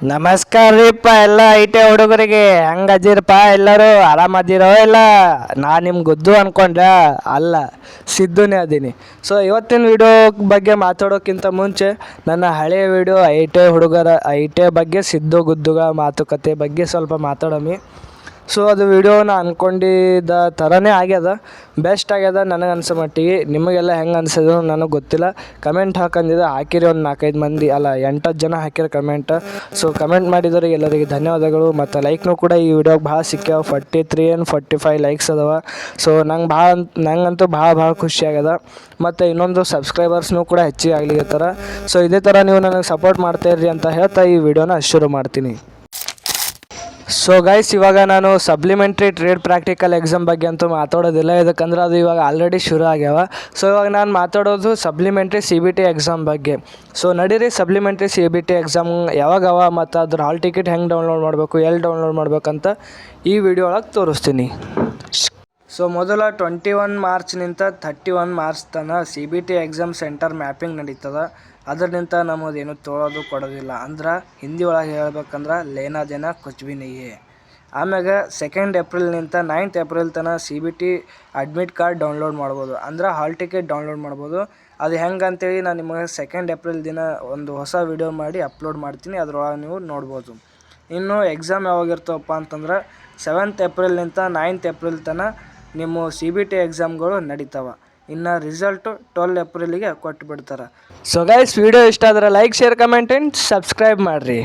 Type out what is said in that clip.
ನಮಸ್ಕಾರ ರೀಪ್ಪ ಎಲ್ಲ ಐಟೆ ಹುಡುಗರಿಗೆ ಹೆಂಗದಿರಪ್ಪ ಎಲ್ಲರೂ ಆರಾಮದಿರೋ ಇಲ್ಲ. ನಾನು ನಿಮ್ಮ ಗುದ್ದು ಅನ್ಕೊಂಡ್ರೆ ಅಲ್ಲ, ಸಿದ್ದುನೇ ಅದೀನಿ. ಸೊ ಇವತ್ತಿನ ವಿಡಿಯೋ ಬಗ್ಗೆ ಮಾತಾಡೋಕ್ಕಿಂತ ಮುಂಚೆ ನನ್ನ ಹಳೆಯ ವಿಡಿಯೋ ಐಟೆ ಬಗ್ಗೆ ಸಿದ್ದು ಗುದ್ದುಗ ಮಾತುಕತೆ ಬಗ್ಗೆ ಸ್ವಲ್ಪ ಮಾತಾಡಮಿ. ಸೊ ಅದು ವಿಡಿಯೋನ ಅಂದ್ಕೊಂಡಿದ್ದ ಥರನೇ ಆಗ್ಯದ, ಬೆಸ್ಟ್ ಆಗ್ಯದ ನನಗೆ ಅನ್ಸೋ ಮಟ್ಟಿಗೆ. ನಿಮಗೆಲ್ಲ ಹೆಂಗೆ ಅನ್ಸೋದು ನನಗೆ ಗೊತ್ತಿಲ್ಲ. ಕಮೆಂಟ್ ಹಾಕಿರಿ ಒಂದು 4-5 ಮಂದಿ, ಅಲ್ಲ 8-10 ಜನ ಹಾಕಿರೋ ಕಮೆಂಟ್. ಸೊ ಕಮೆಂಟ್ ಮಾಡಿದವ್ರಿಗೆ ಎಲ್ಲರಿಗೆ ಧನ್ಯವಾದಗಳು. ಮತ್ತು ಲೈಕ್ನೂ ಕೂಡ ಈ ವಿಡಿಯೋಗೆ ಭಾಳ ಸಿಕ್ಕ್ಯಾವ. 43 and 45 ಲೈಕ್ಸ್ ಅದಾವ. ಸೊ ನಂಗಂತೂ ಭಾಳ ಖುಷಿ ಆಗ್ಯದ. ಮತ್ತು ಇನ್ನೊಂದು ಸಬ್ಸ್ಕ್ರೈಬರ್ಸ್ನೂ ಕೂಡ ಹೆಚ್ಚಿಗೆ ಆಗ್ಲಿಕತ್ತಾರ. ಸೊ ಇದೇ ಥರ ನೀವು ನನಗೆ ಸಪೋರ್ಟ್ ಮಾಡ್ತಾಯಿರ್ರಿ ಅಂತ ಹೇಳ್ತಾ ಈ ವಿಡಿಯೋನ ಶುರು ಮಾಡ್ತೀನಿ. ಸೊ ಗೈಸ್, ಇವಾಗ ನಾನು ಸಪ್ಲಿಮೆಂಟ್ರಿ ಟ್ರೇಡ್ ಪ್ರಾಕ್ಟಿಕಲ್ ಎಕ್ಸಾಮ್ ಬಗ್ಗೆ ಅಂತೂ ಮಾತಾಡೋದಿಲ್ಲ, ಯಾಕಂದ್ರೆ ಅದು ಇವಾಗ ಆಲ್ರೆಡಿ ಶುರು ಆಗ್ಯಾವ. ಸೊ ಇವಾಗ ನಾನು ಮಾತಾಡೋದು ಸಪ್ಲಿಮೆಂಟ್ರಿ CBT ಎಕ್ಸಾಮ್ ಬಗ್ಗೆ. ಸೊ ನಡೀರಿ, ಸಪ್ಲಿಮೆಂಟ್ರಿ CBT ಎಕ್ಸಾಮ್ ಯಾವಾಗವ ಮತ್ತು ಅದ್ರ ಹಾಲ್ ಟಿಕೆಟ್ ಹೆಂಗೆ ಡೌನ್ಲೋಡ್ ಮಾಡಬೇಕು, ಎಲ್ಲಿ ಡೌನ್ಲೋಡ್ ಮಾಡ್ಬೇಕಂತ ಈ ವಿಡಿಯೋ ಒಳಗೆ ತೋರಿಸ್ತೀನಿ. ಸೊ ಮೊದಲ 21 ಮಾರ್ಚ್ನಿಂದ 31 ಮಾರ್ಚ್ ತನಕ CBT ಎಕ್ಸಾಮ್ ಸೆಂಟರ್ ಮ್ಯಾಪಿಂಗ್ ನಡೀತದ. ಅದರಿಂದ ನಮ್ಮದೇನು ತೊಳೋದು ಕೊಡೋದಿಲ್ಲ. ಅಂದ್ರೆ ಹಿಂದಿ ಒಳಗೆ ಹೇಳ್ಬೇಕಂದ್ರೆ ಲೇನಾ ದೇನಾ ಕುಚ್ ಭಿ ನಹೀ ಹೈ. ಆಮ್ಯಾಗ 2 ಏಪ್ರಿಲ್ನಿಂದ 9th ಏಪ್ರಿಲ್ ತನಕ CBT ಅಡ್ಮಿಟ್ ಕಾರ್ಡ್ ಡೌನ್ಲೋಡ್ ಮಾಡ್ಬೋದು, ಅಂದ್ರೆ ಹಾಲ್ ಟಿಕೆಟ್ ಡೌನ್ಲೋಡ್ ಮಾಡ್ಬೋದು. ಅದು ಹೆಂಗೆ ಅಂತೇಳಿ ನಾನು ನಿಮಗೆ 2 ಏಪ್ರಿಲ್ ದಿನ ಒಂದು ಹೊಸ ವಿಡಿಯೋ ಮಾಡಿ ಅಪ್ಲೋಡ್ ಮಾಡ್ತೀನಿ, ಅದ್ರೊಳಗೆ ನೀವು ನೋಡ್ಬೋದು. ಇನ್ನು ಎಕ್ಸಾಮ್ ಯಾವಾಗಿರ್ತವಪ್ಪ ಅಂತಂದ್ರೆ 7th ಏಪ್ರಿಲ್ನಿಂದ 9th ಏಪ್ರಿಲ್ ತನಕ ನಿಮ್ಮ CBT ಎಕ್ಸಾಮ್ಗಳು ನಡೀತಾವೆ. ಇನ್ನು ರಿಸಲ್ಟು 12 ಏಪ್ರಿಲಿಗೆ ಕೊಟ್ಟು ಬಿಡ್ತಾರೆ. ಸೊ ಗೈಸ್, ವಿಡಿಯೋ ಇಷ್ಟ ಆದರೆ like, share, comment and subscribe ಮಾಡಿರಿ.